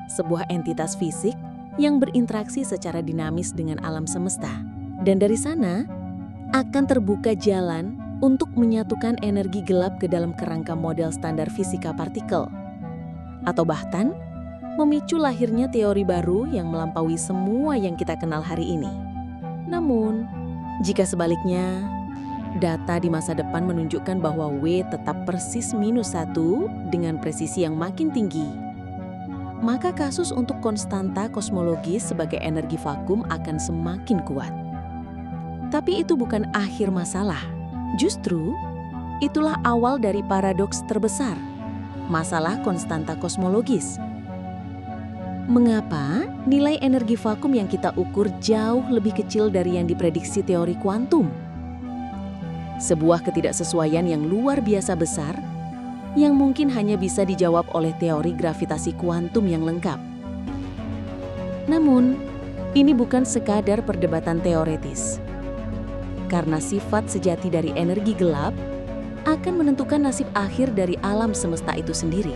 sebuah entitas fisik yang berinteraksi secara dinamis dengan alam semesta. Dan dari sana akan terbuka jalan untuk menyatukan energi gelap ke dalam kerangka model standar fisika partikel, atau bahkan memicu lahirnya teori baru yang melampaui semua yang kita kenal hari ini. Namun, jika sebaliknya, data di masa depan menunjukkan bahwa W tetap persis -1 dengan presisi yang makin tinggi, maka kasus untuk konstanta kosmologis sebagai energi vakum akan semakin kuat. Tapi itu bukan akhir masalah. Justru, itulah awal dari paradoks terbesar, masalah konstanta kosmologis. Mengapa nilai energi vakum yang kita ukur jauh lebih kecil dari yang diprediksi teori kuantum? Sebuah ketidaksesuaian yang luar biasa besar yang mungkin hanya bisa dijawab oleh teori gravitasi kuantum yang lengkap. Namun, ini bukan sekadar perdebatan teoretis. Karena sifat sejati dari energi gelap akan menentukan nasib akhir dari alam semesta itu sendiri.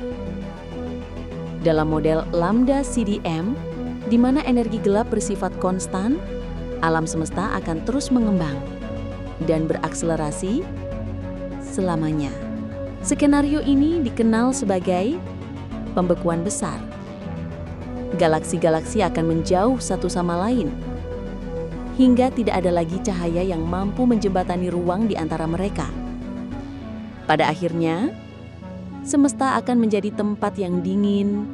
Dalam model Lambda CDM, di mana energi gelap bersifat konstan, alam semesta akan terus mengembang dan berakselerasi selamanya. Skenario ini dikenal sebagai pembekuan besar. Galaksi-galaksi akan menjauh satu sama lain, hingga tidak ada lagi cahaya yang mampu menjembatani ruang di antara mereka. Pada akhirnya, semesta akan menjadi tempat yang dingin,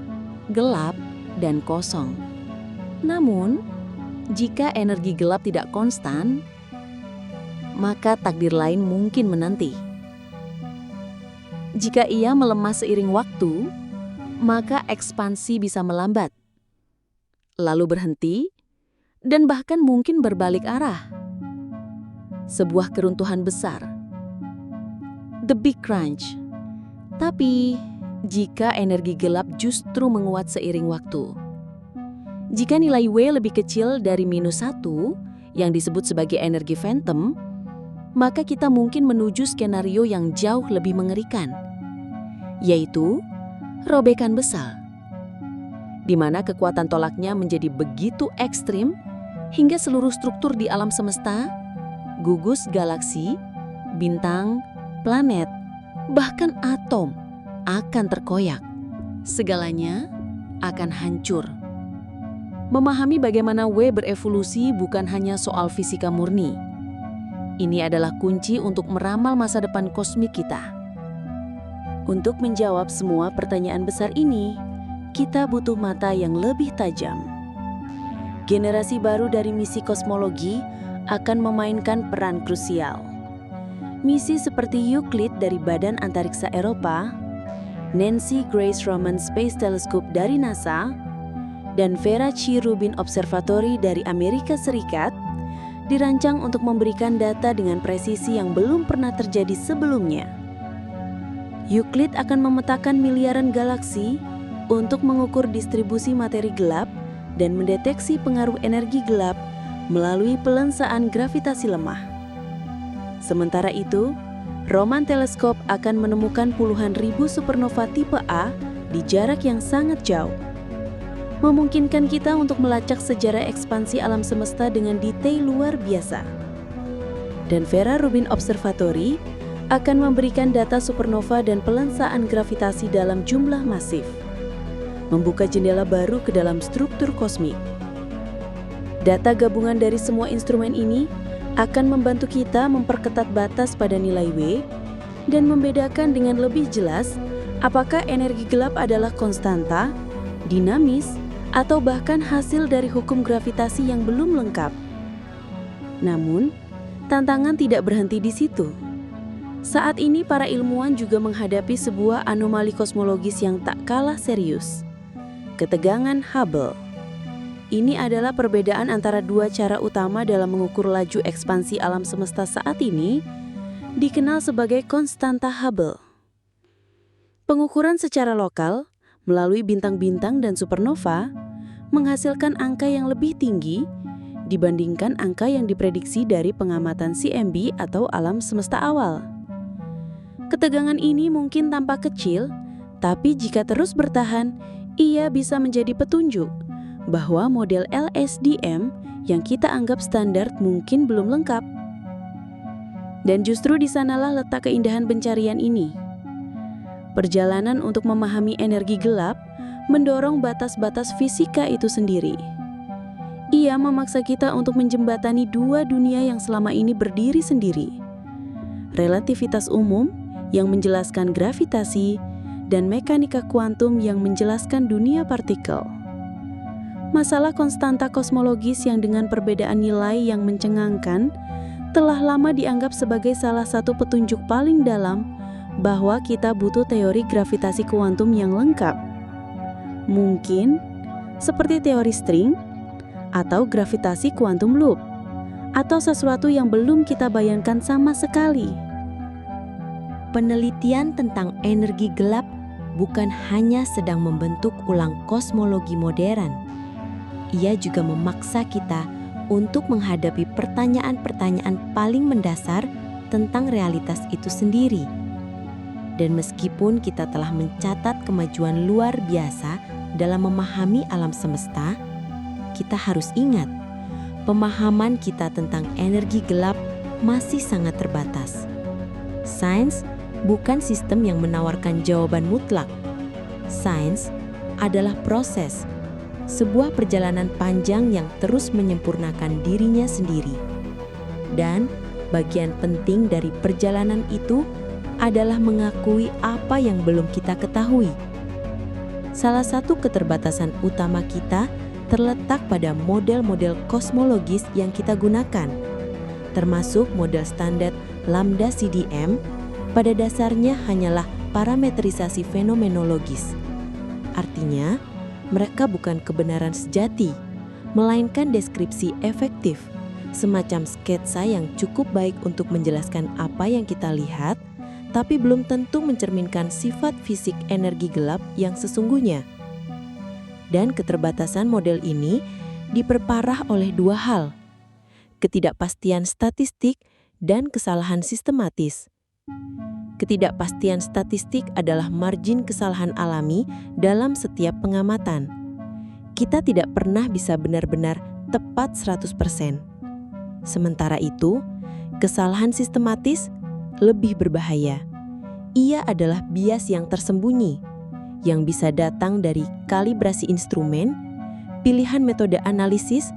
gelap, dan kosong. Namun, jika energi gelap tidak konstan, maka takdir lain mungkin menanti. Jika ia melemah seiring waktu, maka ekspansi bisa melambat, lalu berhenti, dan bahkan mungkin berbalik arah. Sebuah keruntuhan besar. The Big Crunch. Tapi, jika energi gelap justru menguat seiring waktu. Jika nilai W lebih kecil dari -1, yang disebut sebagai energi phantom, maka kita mungkin menuju skenario yang jauh lebih mengerikan, yaitu robekan besar, di mana kekuatan tolaknya menjadi begitu ekstrim hingga seluruh struktur di alam semesta, gugus galaksi, bintang, planet, bahkan atom akan terkoyak. Segalanya akan hancur. Memahami bagaimana W berevolusi bukan hanya soal fisika murni. Ini adalah kunci untuk meramal masa depan kosmik kita. Untuk menjawab semua pertanyaan besar ini, kita butuh mata yang lebih tajam. Generasi baru dari misi kosmologi akan memainkan peran krusial. Misi seperti Euclid dari Badan Antariksa Eropa, Nancy Grace Roman Space Telescope dari NASA, dan Vera C. Rubin Observatory dari Amerika Serikat dirancang untuk memberikan data dengan presisi yang belum pernah terjadi sebelumnya. Euclid akan memetakan miliaran galaksi untuk mengukur distribusi materi gelap dan mendeteksi pengaruh energi gelap melalui pelensaan gravitasi lemah. Sementara itu, Roman Telescope akan menemukan puluhan ribu supernova tipe A di jarak yang sangat jauh, memungkinkan kita untuk melacak sejarah ekspansi alam semesta dengan detail luar biasa. Dan Vera Rubin Observatory akan memberikan data supernova dan pelensaan gravitasi dalam jumlah masif, membuka jendela baru ke dalam struktur kosmik. Data gabungan dari semua instrumen ini akan membantu kita memperketat batas pada nilai W dan membedakan dengan lebih jelas apakah energi gelap adalah konstanta, dinamis, atau bahkan hasil dari hukum gravitasi yang belum lengkap. Namun, tantangan tidak berhenti di situ. Saat ini para ilmuwan juga menghadapi sebuah anomali kosmologis yang tak kalah serius. Ketegangan Hubble. Ini adalah perbedaan antara dua cara utama dalam mengukur laju ekspansi alam semesta saat ini, dikenal sebagai konstanta Hubble. Pengukuran secara lokal melalui bintang-bintang dan supernova menghasilkan angka yang lebih tinggi dibandingkan angka yang diprediksi dari pengamatan CMB atau alam semesta awal. Ketegangan ini mungkin tampak kecil, tapi jika terus bertahan, ia bisa menjadi petunjuk bahwa model LSDM yang kita anggap standar mungkin belum lengkap. Dan justru di sanalah letak keindahan pencarian ini. Perjalanan untuk memahami energi gelap mendorong batas-batas fisika itu sendiri. Ia memaksa kita untuk menjembatani dua dunia yang selama ini berdiri sendiri. Relativitas umum yang menjelaskan gravitasi dan mekanika kuantum yang menjelaskan dunia partikel. Masalah konstanta kosmologis yang dengan perbedaan nilai yang mencengangkan telah lama dianggap sebagai salah satu petunjuk paling dalam bahwa kita butuh teori gravitasi kuantum yang lengkap. Mungkin seperti teori string atau gravitasi kuantum loop, atau sesuatu yang belum kita bayangkan sama sekali. Penelitian tentang energi gelap bukan hanya sedang membentuk ulang kosmologi modern. Ia juga memaksa kita untuk menghadapi pertanyaan-pertanyaan paling mendasar tentang realitas itu sendiri. Dan meskipun kita telah mencatat kemajuan luar biasa dalam memahami alam semesta, kita harus ingat, pemahaman kita tentang energi gelap masih sangat terbatas. Sains bukan sistem yang menawarkan jawaban mutlak. Sains adalah proses, sebuah perjalanan panjang yang terus menyempurnakan dirinya sendiri. Dan bagian penting dari perjalanan itu adalah mengakui apa yang belum kita ketahui. Salah satu keterbatasan utama kita terletak pada model-model kosmologis yang kita gunakan, termasuk model standar Lambda CDM, pada dasarnya hanyalah parametrisasi fenomenologis. Artinya, mereka bukan kebenaran sejati, melainkan deskripsi efektif, semacam sketsa yang cukup baik untuk menjelaskan apa yang kita lihat, tapi belum tentu mencerminkan sifat fisik energi gelap yang sesungguhnya. Dan keterbatasan model ini diperparah oleh dua hal: ketidakpastian statistik dan kesalahan sistematis. Ketidakpastian statistik adalah margin kesalahan alami dalam setiap pengamatan. Kita tidak pernah bisa benar-benar tepat 100%. Sementara itu, kesalahan sistematis lebih berbahaya. Ia adalah bias yang tersembunyi, yang bisa datang dari kalibrasi instrumen, pilihan metode analisis,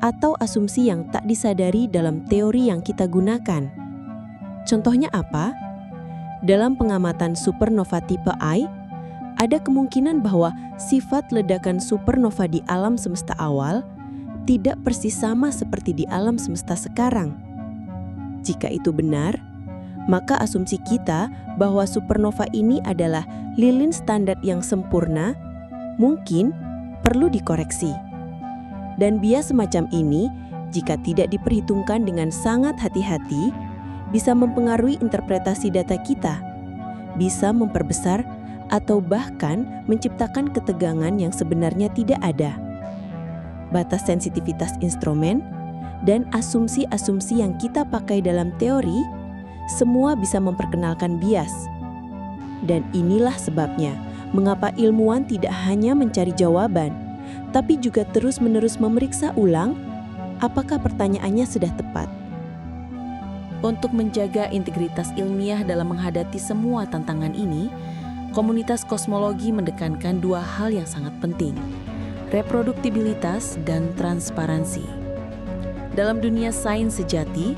atau asumsi yang tak disadari dalam teori yang kita gunakan. Contohnya apa? Dalam pengamatan supernova tipe I, ada kemungkinan bahwa sifat ledakan supernova di alam semesta awal tidak persis sama seperti di alam semesta sekarang. Jika itu benar, maka asumsi kita bahwa supernova ini adalah lilin standar yang sempurna mungkin perlu dikoreksi. Dan bias semacam ini, jika tidak diperhitungkan dengan sangat hati-hati, bisa mempengaruhi interpretasi data kita, bisa memperbesar atau bahkan menciptakan ketegangan yang sebenarnya tidak ada. Batas sensitivitas instrumen dan asumsi-asumsi yang kita pakai dalam teori, semua bisa memperkenalkan bias. Dan inilah sebabnya mengapa ilmuwan tidak hanya mencari jawaban, tapi juga terus-menerus memeriksa ulang apakah pertanyaannya sudah tepat. Untuk menjaga integritas ilmiah dalam menghadapi semua tantangan ini, komunitas kosmologi menekankan dua hal yang sangat penting: reproduktibilitas dan transparansi. Dalam dunia sains sejati,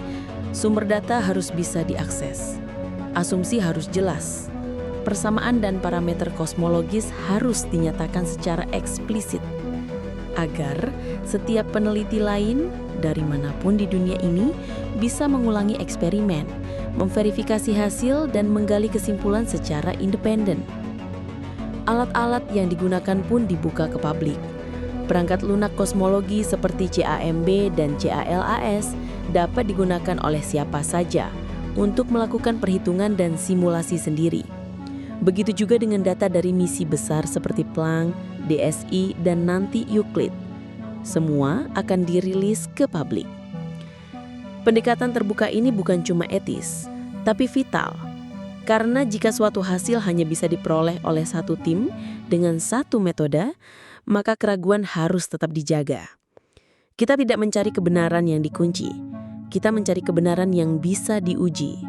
sumber data harus bisa diakses. Asumsi harus jelas. Persamaan dan parameter kosmologis harus dinyatakan secara eksplisit, agar setiap peneliti lain dari manapun di dunia ini bisa mengulangi eksperimen, memverifikasi hasil, dan menggali kesimpulan secara independen. Alat-alat yang digunakan pun dibuka ke publik. Perangkat lunak kosmologi seperti CAMB dan CALAS dapat digunakan oleh siapa saja untuk melakukan perhitungan dan simulasi sendiri. Begitu juga dengan data dari misi besar seperti Planck, DSI, dan nanti Euclid. Semua akan dirilis ke publik. Pendekatan terbuka ini bukan cuma etis, tapi vital. Karena jika suatu hasil hanya bisa diperoleh oleh satu tim dengan satu metode, maka keraguan harus tetap dijaga. Kita tidak mencari kebenaran yang dikunci, kita mencari kebenaran yang bisa diuji.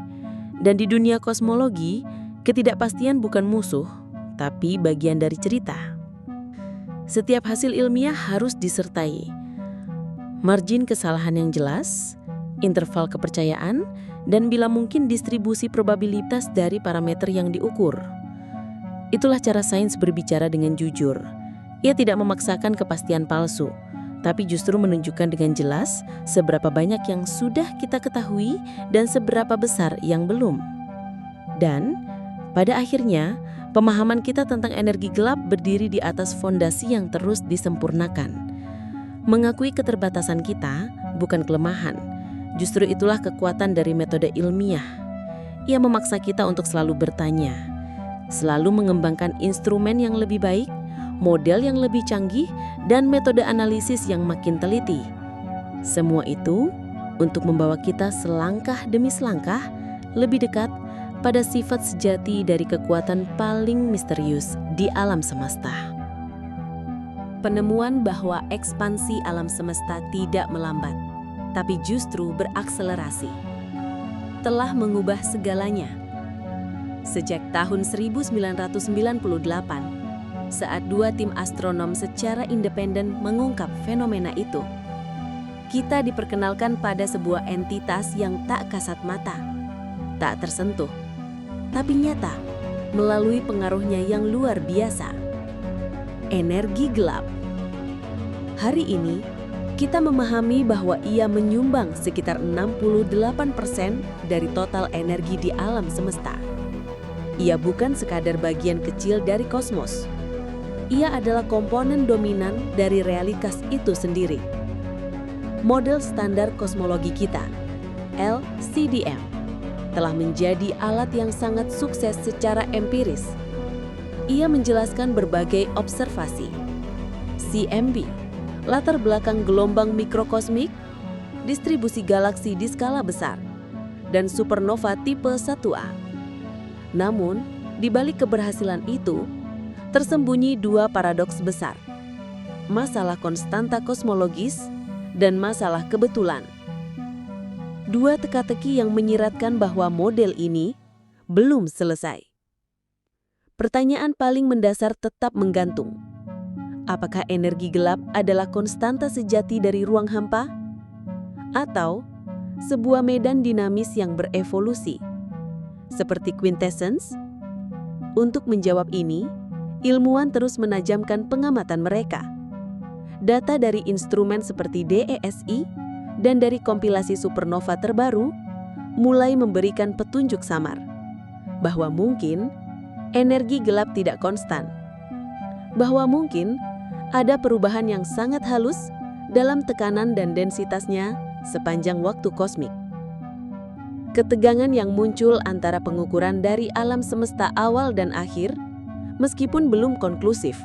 Dan di dunia kosmologi, ketidakpastian bukan musuh, tapi bagian dari cerita. Setiap hasil ilmiah harus disertai margin kesalahan yang jelas, interval kepercayaan, dan bila mungkin distribusi probabilitas dari parameter yang diukur. Itulah cara sains berbicara dengan jujur. Ia tidak memaksakan kepastian palsu, tapi justru menunjukkan dengan jelas seberapa banyak yang sudah kita ketahui dan seberapa besar yang belum. Dan pada akhirnya, pemahaman kita tentang energi gelap berdiri di atas fondasi yang terus disempurnakan. Mengakui keterbatasan kita bukan kelemahan, justru itulah kekuatan dari metode ilmiah. Ia memaksa kita untuk selalu bertanya, selalu mengembangkan instrumen yang lebih baik, model yang lebih canggih, dan metode analisis yang makin teliti. Semua itu untuk membawa kita selangkah demi selangkah lebih dekat pada sifat sejati dari kekuatan paling misterius di alam semesta. Penemuan bahwa ekspansi alam semesta tidak melambat, tapi justru berakselerasi, telah mengubah segalanya. Sejak tahun 1998, saat dua tim astronom secara independen mengungkap fenomena itu, kita diperkenalkan pada sebuah entitas yang tak kasat mata, tak tersentuh, tapi nyata melalui pengaruhnya yang luar biasa. Energi gelap. Hari ini, kita memahami bahwa ia menyumbang sekitar 68% dari total energi di alam semesta. Ia bukan sekadar bagian kecil dari kosmos. Ia adalah komponen dominan dari realitas itu sendiri. Model standar kosmologi kita, LCDM, telah menjadi alat yang sangat sukses secara empiris. Ia menjelaskan berbagai observasi. CMB, latar belakang gelombang mikrokosmik, distribusi galaksi di skala besar, dan supernova tipe 1A. Namun, di balik keberhasilan itu, tersembunyi dua paradoks besar. Masalah konstanta kosmologis dan masalah kebetulan. Dua teka-teki yang menyiratkan bahwa model ini belum selesai. Pertanyaan paling mendasar tetap menggantung. Apakah energi gelap adalah konstanta sejati dari ruang hampa? Atau sebuah medan dinamis yang berevolusi, seperti quintessence? Untuk menjawab ini, ilmuwan terus menajamkan pengamatan mereka. Data dari instrumen seperti DESI dan dari kompilasi supernova terbaru mulai memberikan petunjuk samar bahwa mungkin energi gelap tidak konstan, bahwa mungkin ada perubahan yang sangat halus dalam tekanan dan densitasnya sepanjang waktu kosmik. Ketegangan yang muncul antara pengukuran dari alam semesta awal dan akhir, meskipun belum konklusif,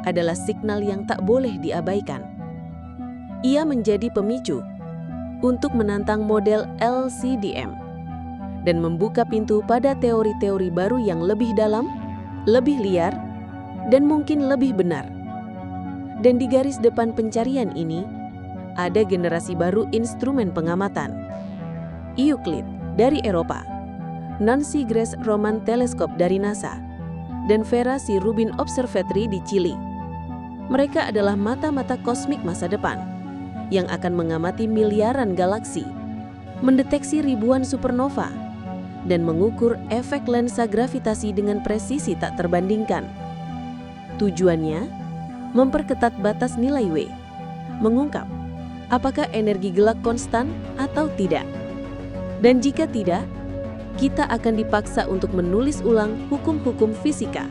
adalah signal yang tak boleh diabaikan. Ia menjadi pemicu untuk menantang model LCDM dan membuka pintu pada teori-teori baru yang lebih dalam, lebih liar, dan mungkin lebih benar. Dan di garis depan pencarian ini, ada generasi baru instrumen pengamatan. Euclid dari Eropa, Nancy Grace Roman Telescope dari NASA, dan Vera C. Rubin Observatory di Chili. Mereka adalah mata-mata kosmik masa depan yang akan mengamati miliaran galaksi, mendeteksi ribuan supernova, dan mengukur efek lensa gravitasi dengan presisi tak terbandingkan. Tujuannya memperketat batas nilai W, mengungkap apakah energi gelap konstan atau tidak. Dan jika tidak, kita akan dipaksa untuk menulis ulang hukum-hukum fisika.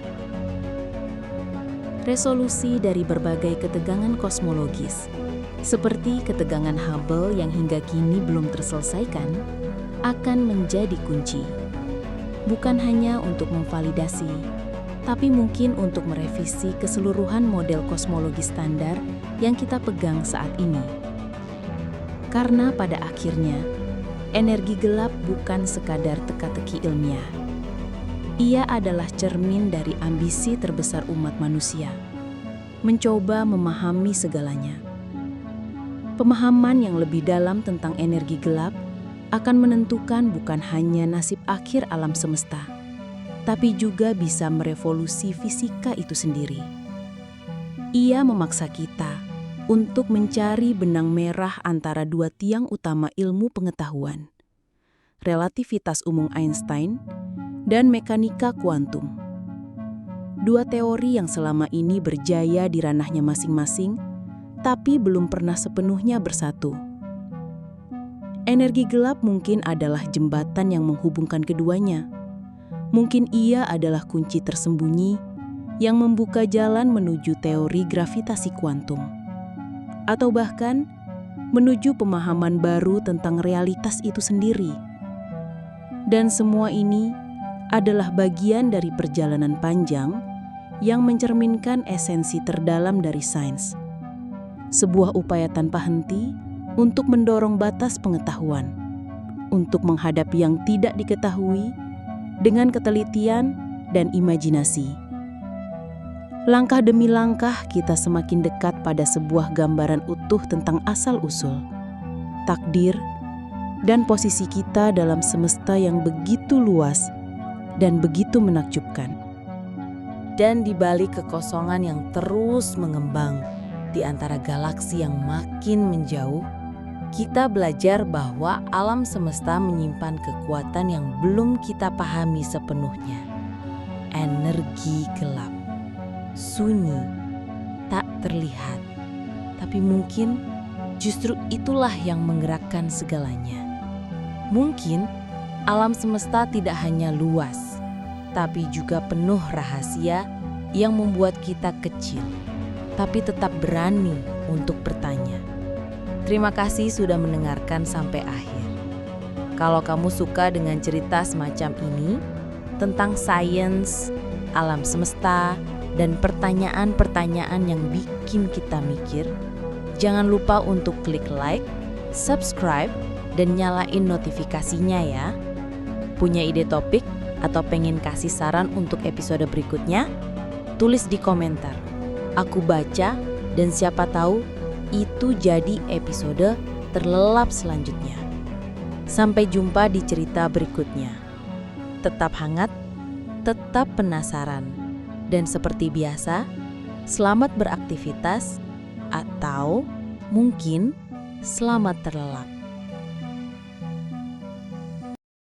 Resolusi dari berbagai ketegangan kosmologis, seperti ketegangan Hubble yang hingga kini belum terselesaikan, akan menjadi kunci. Bukan hanya untuk memvalidasi, tapi mungkin untuk merevisi keseluruhan model kosmologi standar yang kita pegang saat ini. Karena pada akhirnya, energi gelap bukan sekadar teka-teki ilmiah. Ia adalah cermin dari ambisi terbesar umat manusia, mencoba memahami segalanya. Pemahaman yang lebih dalam tentang energi gelap akan menentukan bukan hanya nasib akhir alam semesta, tapi juga bisa merevolusi fisika itu sendiri. Ia memaksa kita untuk mencari benang merah antara dua tiang utama ilmu pengetahuan, relativitas umum Einstein dan mekanika kuantum. Dua teori yang selama ini berjaya di ranahnya masing-masing, tapi belum pernah sepenuhnya bersatu. Energi gelap mungkin adalah jembatan yang menghubungkan keduanya. Mungkin ia adalah kunci tersembunyi yang membuka jalan menuju teori gravitasi kuantum, atau bahkan menuju pemahaman baru tentang realitas itu sendiri. Dan semua ini adalah bagian dari perjalanan panjang yang mencerminkan esensi terdalam dari sains. Sebuah upaya tanpa henti untuk mendorong batas pengetahuan, untuk menghadapi yang tidak diketahui dengan ketelitian dan imajinasi. Langkah demi langkah kita semakin dekat pada sebuah gambaran utuh tentang asal-usul, takdir, dan posisi kita dalam semesta yang begitu luas dan begitu menakjubkan. Dan di balik kekosongan yang terus mengembang di antara galaksi yang makin menjauh, kita belajar bahwa alam semesta menyimpan kekuatan yang belum kita pahami sepenuhnya. Energi gelap, sunyi, tak terlihat, tapi mungkin Justru itulah yang menggerakkan segalanya. Mungkin alam semesta tidak hanya luas, tapi juga penuh rahasia yang membuat kita kecil, tapi tetap berani untuk bertanya. Terima kasih sudah mendengarkan sampai akhir. Kalau kamu suka dengan cerita semacam ini, tentang sains, alam semesta, dan pertanyaan-pertanyaan yang bikin kita mikir, jangan lupa untuk klik like, subscribe, dan nyalain notifikasinya ya. Punya ide topik atau pengen kasih saran untuk episode berikutnya? Tulis di komentar. Aku baca dan siapa tahu itu jadi episode terlelap selanjutnya. Sampai jumpa di cerita berikutnya. Tetap hangat, tetap penasaran, dan seperti biasa, selamat beraktivitas atau mungkin selamat terlelap.